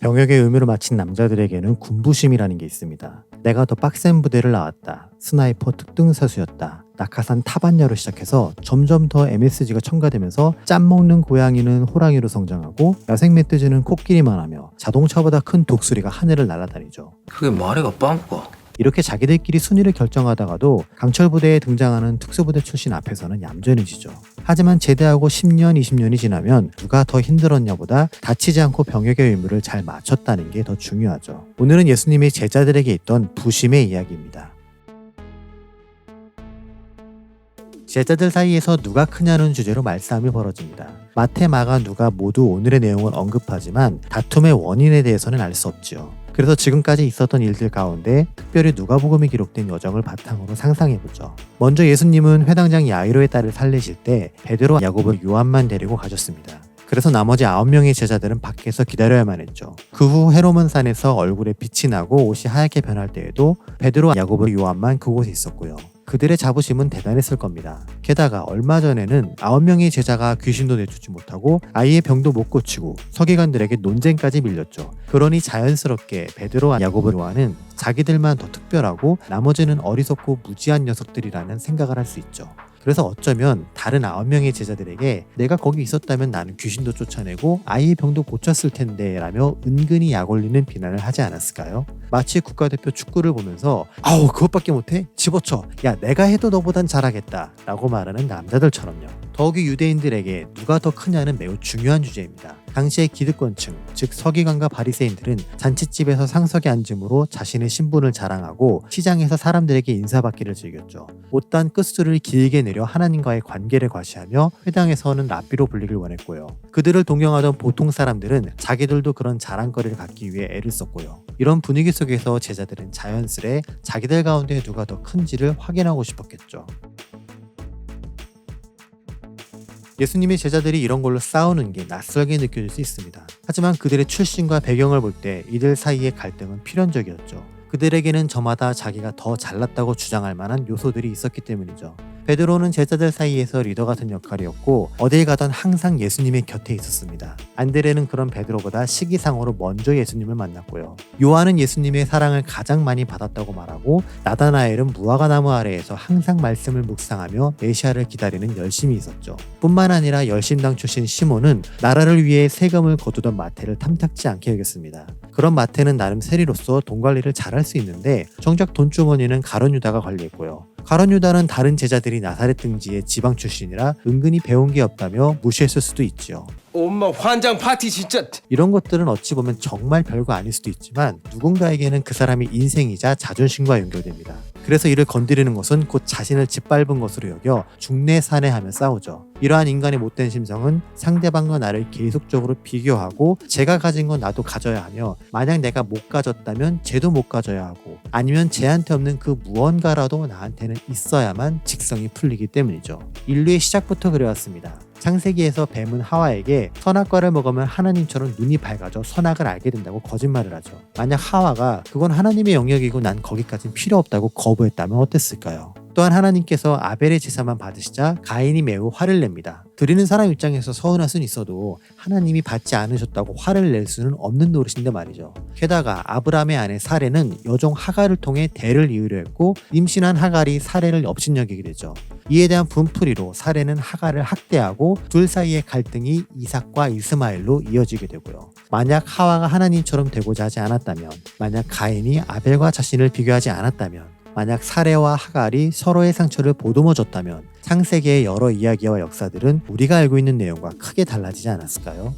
병역의 의무를 마친 남자들에게는 군부심이라는 게 있습니다. 내가 더 빡센 부대를 나왔다. 스나이퍼 특등사수였다. 낙하산 타반야로 시작해서 점점 더 MSG가 첨가되면서 짬 먹는 고양이는 호랑이로 성장하고 야생 멧돼지는 코끼리만 하며 자동차보다 큰 독수리가 하늘을 날아다니죠. 그게 말이가 빵꾸가. 이렇게 자기들끼리 순위를 결정하다가도 강철 부대에 등장하는 특수부대 출신 앞에서는 얌전해지죠. 하지만 제대하고 10년, 20년이 지나면 누가 더 힘들었냐보다 다치지 않고 병역의 의무를 잘 마쳤다는 게 더 중요하죠. 오늘은 예수님의 제자들에게 있던 부심의 이야기입니다. 제자들 사이에서 누가 크냐는 주제로 말싸움이 벌어집니다. 마태, 마가, 누가 모두 오늘의 내용을 언급하지만 다툼의 원인에 대해서는 알 수 없지요. 그래서 지금까지 있었던 일들 가운데 특별히 누가복음에 기록된 여정을 바탕으로 상상해보죠. 먼저 예수님은 회당장 야이로의 딸을 살리실 때 베드로, 야고보, 요한만 데리고 가셨습니다. 그래서 나머지 9명의 제자들은 밖에서 기다려야만 했죠. 그 후 헤로몬 산에서 얼굴에 빛이 나고 옷이 하얗게 변할 때에도 베드로, 야고보, 요한만 그곳에 있었고요. 그들의 자부심은 대단했을 겁니다. 게다가 얼마 전에는 9명의 제자가 귀신도 내쫓지 못하고 아이의 병도 못 고치고 서기관들에게 논쟁까지 밀렸죠. 그러니 자연스럽게 베드로, 야고보, 요한은 자기들만 더 특별하고 나머지는 어리석고 무지한 녀석들이라는 생각을 할 수 있죠. 그래서 어쩌면 다른 9명의 제자들에게 내가 거기 있었다면 나는 귀신도 쫓아내고 아이의 병도 고쳤을 텐데 라며 은근히 약올리는 비난을 하지 않았을까요? 마치 국가대표 축구를 보면서 아우 그것밖에 못해? 집어쳐! 야 내가 해도 너보단 잘하겠다 라고 말하는 남자들처럼요. 더욱이 유대인들에게 누가 더 크냐는 매우 중요한 주제입니다. 당시의 기득권층, 즉 서기관과 바리새인들은 잔칫집에서 상석에 앉음으로 자신의 신분을 자랑하고 시장에서 사람들에게 인사받기를 즐겼죠. 못단 끝술을 길게 내려 하나님과의 관계를 과시하며 회당에서는 랍비로 불리길 원했고요. 그들을 동경하던 보통 사람들은 자기들도 그런 자랑거리를 갖기 위해 애를 썼고요. 이런 분위기 속에서 제자들은 자연스레 자기들 가운데 누가 더 큰지를 확인하고 싶었겠죠. 예수님의 제자들이 이런 걸로 싸우는 게 낯설게 느껴질 수 있습니다. 하지만 그들의 출신과 배경을 볼 때 이들 사이의 갈등은 필연적이었죠. 그들에게는 저마다 자기가 더 잘났다고 주장할 만한 요소들이 있었기 때문이죠. 베드로는 제자들 사이에서 리더 같은 역할이었고 어딜 가던 항상 예수님의 곁에 있었습니다. 안드레는 그런 베드로보다 시기상으로 먼저 예수님을 만났고요. 요한은 예수님의 사랑을 가장 많이 받았다고 말하고 나다나엘은 무화과나무 아래에서 항상 말씀을 묵상하며 메시아를 기다리는 열심이 있었죠. 뿐만 아니라 열심당 출신 시몬은 나라를 위해 세금을 거두던 마태를 탐탁지 않게 여겼습니다. 그런 마태는 나름 세리로서 돈 관리를 잘할 수 있는데 정작 돈주머니는 가룟 유다가 관리했고요. 가룟 유다는 다른 제자들이 나사렛 등지의 지방 출신이라 은근히 배운 게 없다며 무시했을 수도 있지요. 엄마 환장 파티 진짜. 이런 것들은 어찌 보면 정말 별거 아닐 수도 있지만 누군가에게는 그 사람이 인생이자 자존심과 연결됩니다. 그래서 이를 건드리는 것은 곧 자신을 짓밟은 것으로 여겨 중내산해하며 싸우죠. 이러한 인간의 못된 심성은 상대방과 나를 계속적으로 비교하고 제가 가진 건 나도 가져야 하며 만약 내가 못 가졌다면 쟤도 못 가져야 하고 아니면 쟤한테 없는 그 무언가라도 나한테는 있어야만 직성이 풀리기 때문이죠. 인류의 시작부터 그래왔습니다. 창세기에서 뱀은 하와에게 선악과를 먹으면 하나님처럼 눈이 밝아져 선악을 알게 된다고 거짓말을 하죠. 만약 하와가 그건 하나님의 영역이고 난 거기까진 필요 없다고 거부했다면 어땠을까요? 또한 하나님께서 아벨의 제사만 받으시자 가인이 매우 화를 냅니다. 드리는 사람 입장에서 서운할 수는 있어도 하나님이 받지 않으셨다고 화를 낼 수는 없는 노릇인데 말이죠. 게다가 아브라함의 아내 사레는 여종 하갈을 통해 대를 이으려 했고 임신한 하갈이 사레를 업신여기게 되죠. 이에 대한 분풀이로 사레는 하갈을 학대하고 둘 사이의 갈등이 이삭과 이스마엘로 이어지게 되고요. 만약 하와가 하나님처럼 되고자 하지 않았다면, 만약 가인이 아벨과 자신을 비교하지 않았다면, 만약 사레와 하갈이 서로의 상처를 보듬어줬다면 창세기의 여러 이야기와 역사들은 우리가 알고 있는 내용과 크게 달라지지 않았을까요?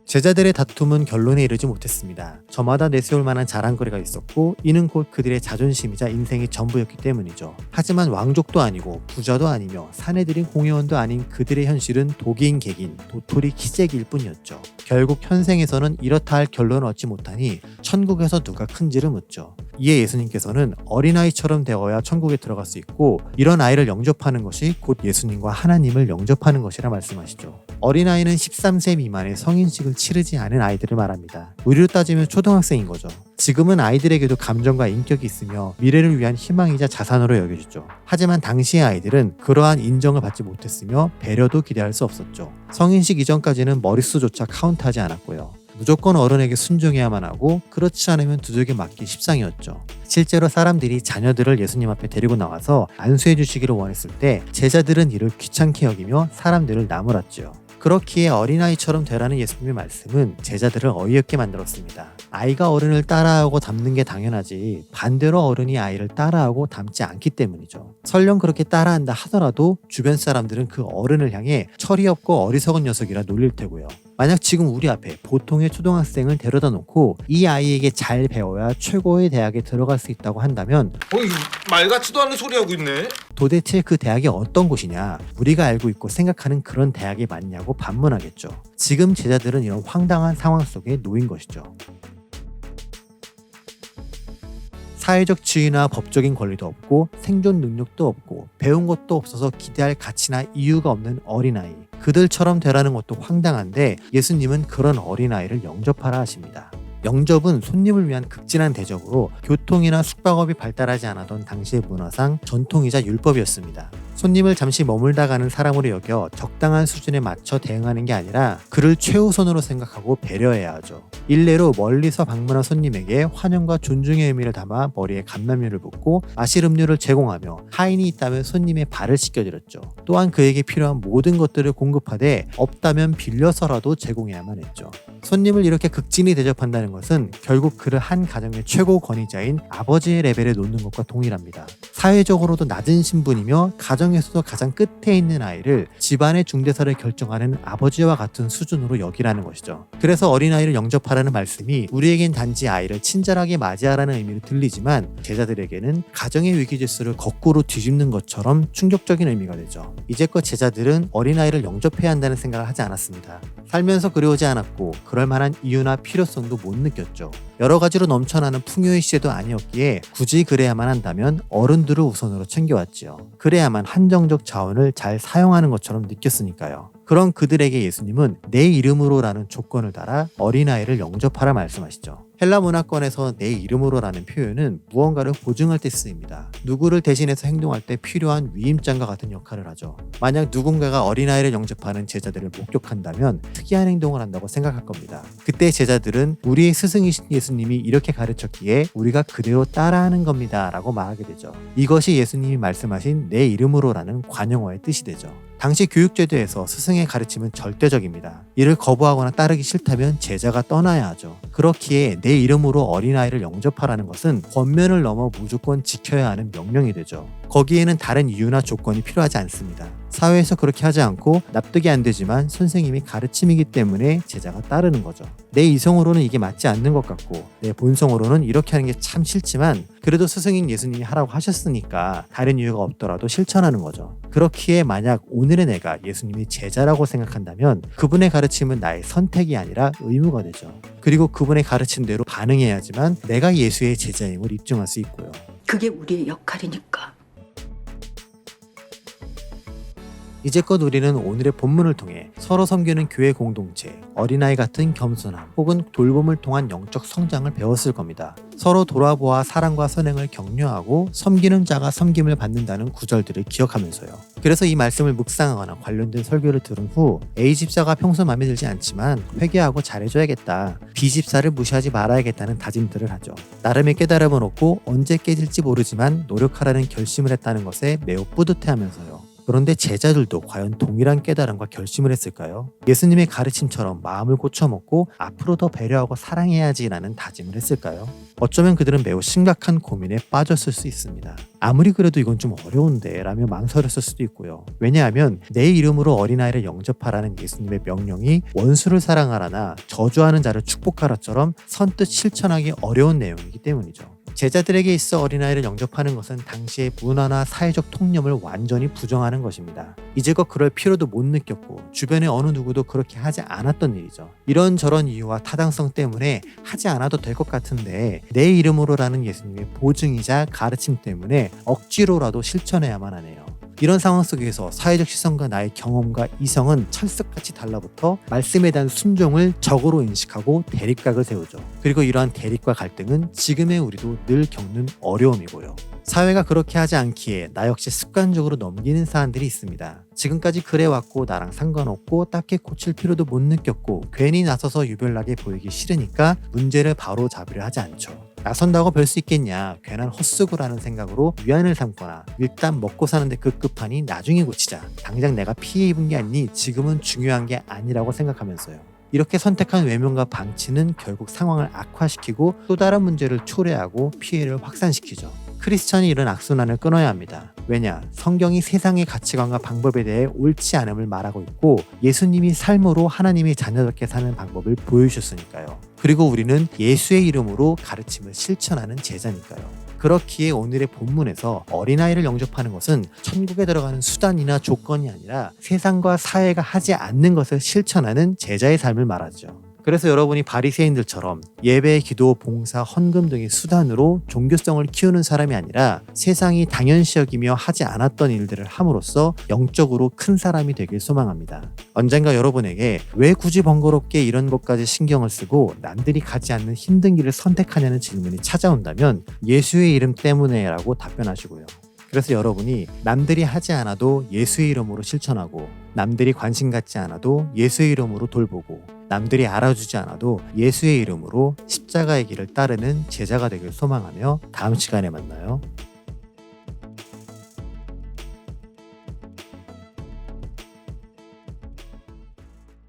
제자들의 다툼은 결론에 이르지 못했습니다. 저마다 내세울 만한 자랑거리가 있었고 이는 곧 그들의 자존심이자 인생의 전부였기 때문이죠. 하지만 왕족도 아니고 부자도 아니며 사내들인 공회원도 아닌 그들의 현실은 독인 객인 도토리 키재기일 뿐이었죠. 결국 현생에서는 이렇다 할 결론을 얻지 못하니 천국에서 누가 큰지를 묻죠. 이에 예수님께서는 어린아이처럼 되어야 천국에 들어갈 수 있고 이런 아이를 영접하는 것이 곧 예수님과 하나님을 영접하는 것이라 말씀하시죠. 어린아이는 13세 미만의 성인식을 치르지 않은 아이들을 말합니다. 우리로 따지면 초등학생인 거죠. 지금은 아이들에게도 감정과 인격이 있으며 미래를 위한 희망이자 자산으로 여겨지죠. 하지만 당시의 아이들은 그러한 인정을 받지 못했으며 배려도 기대할 수 없었죠. 성인식 이전까지는 머릿수조차 카운트하지 않았고요. 무조건 어른에게 순종해야만 하고 그렇지 않으면 두들겨 맞기 십상이었죠. 실제로 사람들이 자녀들을 예수님 앞에 데리고 나와서 안수해 주시기를 원했을 때 제자들은 이를 귀찮게 여기며 사람들을 나무랐죠. 그렇기에 어린아이처럼 되라는 예수님의 말씀은 제자들을 어이없게 만들었습니다. 아이가 어른을 따라하고 닮는 게 당연하지 반대로 어른이 아이를 따라하고 닮지 않기 때문이죠. 설령 그렇게 따라한다 하더라도 주변 사람들은 그 어른을 향해 철이 없고 어리석은 녀석이라 놀릴 테고요. 만약 지금 우리 앞에 보통의 초등학생을 데려다 놓고 이 아이에게 잘 배워야 최고의 대학에 들어갈 수 있다고 한다면 어이 말 같지도 않은 소리 하고 있네. 도대체 그 대학이 어떤 곳이냐, 우리가 알고 있고 생각하는 그런 대학이 맞냐고 반문하겠죠. 지금 제자들은 이런 황당한 상황 속에 놓인 것이죠. 사회적 지위나 법적인 권리도 없고 생존 능력도 없고 배운 것도 없어서 기대할 가치나 이유가 없는 어린아이, 그들처럼 되라는 것도 황당한데 예수님은 그런 어린아이를 영접하라 하십니다. 영접은 손님을 위한 극진한 대접으로 교통이나 숙박업이 발달하지 않았던 당시의 문화상 전통이자 율법이었습니다. 손님을 잠시 머물다 가는 사람으로 여겨 적당한 수준에 맞춰 대응하는 게 아니라 그를 최우선으로 생각하고 배려해야 하죠. 일례로 멀리서 방문한 손님에게 환영과 존중의 의미를 담아 머리에 감람류를 붓고 마실 음료를 제공하며 하인이 있다면 손님의 발을 씻겨드렸죠. 또한 그에게 필요한 모든 것들을 공급하되 없다면 빌려서라도 제공해야만 했죠. 손님을 이렇게 극진히 대접한다는 것은 결국 그를 한 가정의 최고 권위자인 아버지의 레벨에 놓는 것과 동일합니다. 사회적으로도 낮은 신분이며 가정에서도 가장 끝에 있는 아이를 집안의 중대사를 결정하는 아버지와 같은 수준으로 여기라는 것이죠. 그래서 어린아이를 영접하라는 말씀이 우리에겐 단지 아이를 친절하게 맞이하라는 의미로 들리지만 제자들에게는 가정의 위기질서를 거꾸로 뒤집는 것처럼 충격적인 의미가 되죠. 이제껏 제자들은 어린아이를 영접해야 한다는 생각을 하지 않았습니다. 살면서 그려오지 않았고 그럴 만한 이유나 필요성도 못 느꼈죠. 여러 가지로 넘쳐나는 풍요의 시대도 아니었기에 굳이 그래야만 한다면 어른들을 우선으로 챙겨왔지요. 그래야만 한정적 자원을 잘 사용하는 것처럼 느꼈으니까요. 그런 그들에게 예수님은 내 이름으로라는 조건을 달아 어린아이를 영접하라 말씀하시죠. 헬라 문화권에서 내 이름으로라는 표현은 무언가를 보증할 때 쓰입니다. 누구를 대신해서 행동할 때 필요한 위임장과 같은 역할을 하죠. 만약 누군가가 어린아이를 영접하는 제자들을 목격한다면 특이한 행동을 한다고 생각할 겁니다. 그때 제자들은 우리의 스승이신 예수님이 이렇게 가르쳤기에 우리가 그대로 따라하는 겁니다 라고 말하게 되죠. 이것이 예수님이 말씀하신 내 이름으로라는 관용어의 뜻이 되죠. 당시 교육제도에서 스승의 가르침은 절대적입니다. 이를 거부하거나 따르기 싫다면 제자가 떠나야 하죠. 그렇기에 내 이름으로 어린아이를 영접하라는 것은 권면을 넘어 무조건 지켜야 하는 명령이 되죠. 거기에는 다른 이유나 조건이 필요하지 않습니다. 사회에서 그렇게 하지 않고 납득이 안 되지만 선생님이 가르침이기 때문에 제자가 따르는 거죠. 내 이성으로는 이게 맞지 않는 것 같고 내 본성으로는 이렇게 하는 게 참 싫지만 그래도 스승인 예수님이 하라고 하셨으니까 다른 이유가 없더라도 실천하는 거죠. 그렇기에 만약 오늘의 내가 예수님이 제자라고 생각한다면 그분의 가르침은 나의 선택이 아니라 의무가 되죠. 그리고 그분의 가르친 대로 반응해야지만 내가 예수의 제자임을 입증할 수 있고요. 그게 우리의 역할이니까. 이제껏 우리는 오늘의 본문을 통해 서로 섬기는 교회 공동체, 어린아이 같은 겸손함 혹은 돌봄을 통한 영적 성장을 배웠을 겁니다. 서로 돌아보아 사랑과 선행을 격려하고 섬기는 자가 섬김을 받는다는 구절들을 기억하면서요. 그래서 이 말씀을 묵상하거나 관련된 설교를 들은 후 A 집사가 평소 마음에 들지 않지만 회개하고 잘해줘야겠다, B 집사를 무시하지 말아야겠다는 다짐들을 하죠. 나름의 깨달음을 얻고 언제 깨질지 모르지만 노력하라는 결심을 했다는 것에 매우 뿌듯해하면서요. 그런데 제자들도 과연 동일한 깨달음과 결심을 했을까요? 예수님의 가르침처럼 마음을 고쳐먹고 앞으로 더 배려하고 사랑해야지라는 다짐을 했을까요? 어쩌면 그들은 매우 심각한 고민에 빠졌을 수 있습니다. 아무리 그래도 이건 좀 어려운데 라며 망설였을 수도 있고요. 왜냐하면 내 이름으로 어린아이를 영접하라는 예수님의 명령이 원수를 사랑하라나 저주하는 자를 축복하라처럼 선뜻 실천하기 어려운 내용이기 때문이죠. 제자들에게 있어 어린아이를 영접하는 것은 당시의 문화나 사회적 통념을 완전히 부정하는 것입니다. 이제껏 그럴 필요도 못 느꼈고 주변의 어느 누구도 그렇게 하지 않았던 일이죠. 이런저런 이유와 타당성 때문에 하지 않아도 될 것 같은데 내 이름으로라는 예수님의 보증이자 가르침 때문에 억지로라도 실천해야만 하네요. 이런 상황 속에서 사회적 시선과 나의 경험과 이성은 철석같이 달라붙어 말씀에 대한 순종을 적으로 인식하고 대립각을 세우죠. 그리고 이러한 대립과 갈등은 지금의 우리도 늘 겪는 어려움이고요. 사회가 그렇게 하지 않기에 나 역시 습관적으로 넘기는 사안들이 있습니다. 지금까지 그래왔고 나랑 상관없고 딱히 고칠 필요도 못 느꼈고 괜히 나서서 유별나게 보이기 싫으니까 문제를 바로 잡으려 하지 않죠. 나선다고 별 수 있겠냐, 괜한 헛수고라는 생각으로 위안을 삼거나 일단 먹고 사는데 급급하니 나중에 고치자, 당장 내가 피해 입은 게 아니니 지금은 중요한 게 아니라고 생각하면서요. 이렇게 선택한 외면과 방치는 결국 상황을 악화시키고 또 다른 문제를 초래하고 피해를 확산시키죠. 크리스천이 이런 악순환을 끊어야 합니다. 왜냐? 성경이 세상의 가치관과 방법에 대해 옳지 않음을 말하고 있고 예수님이 삶으로 하나님의 자녀답게 사는 방법을 보여주셨으니까요. 그리고 우리는 예수의 이름으로 가르침을 실천하는 제자니까요. 그렇기에 오늘의 본문에서 어린아이를 영접하는 것은 천국에 들어가는 수단이나 조건이 아니라 세상과 사회가 하지 않는 것을 실천하는 제자의 삶을 말하죠. 그래서 여러분이 바리새인들처럼 예배, 기도, 봉사, 헌금 등의 수단으로 종교성을 키우는 사람이 아니라 세상이 당연시 여기며 하지 않았던 일들을 함으로써 영적으로 큰 사람이 되길 소망합니다. 언젠가 여러분에게 왜 굳이 번거롭게 이런 것까지 신경을 쓰고 남들이 가지 않는 힘든 길을 선택하냐는 질문이 찾아온다면 예수의 이름 때문에 라고 답변하시고요. 그래서 여러분이 남들이 하지 않아도 예수의 이름으로 실천하고 남들이 관심 갖지 않아도 예수의 이름으로 돌보고 남들이 알아주지 않아도 예수의 이름으로 십자가의 길을 따르는 제자가 되길 소망하며 다음 시간에 만나요.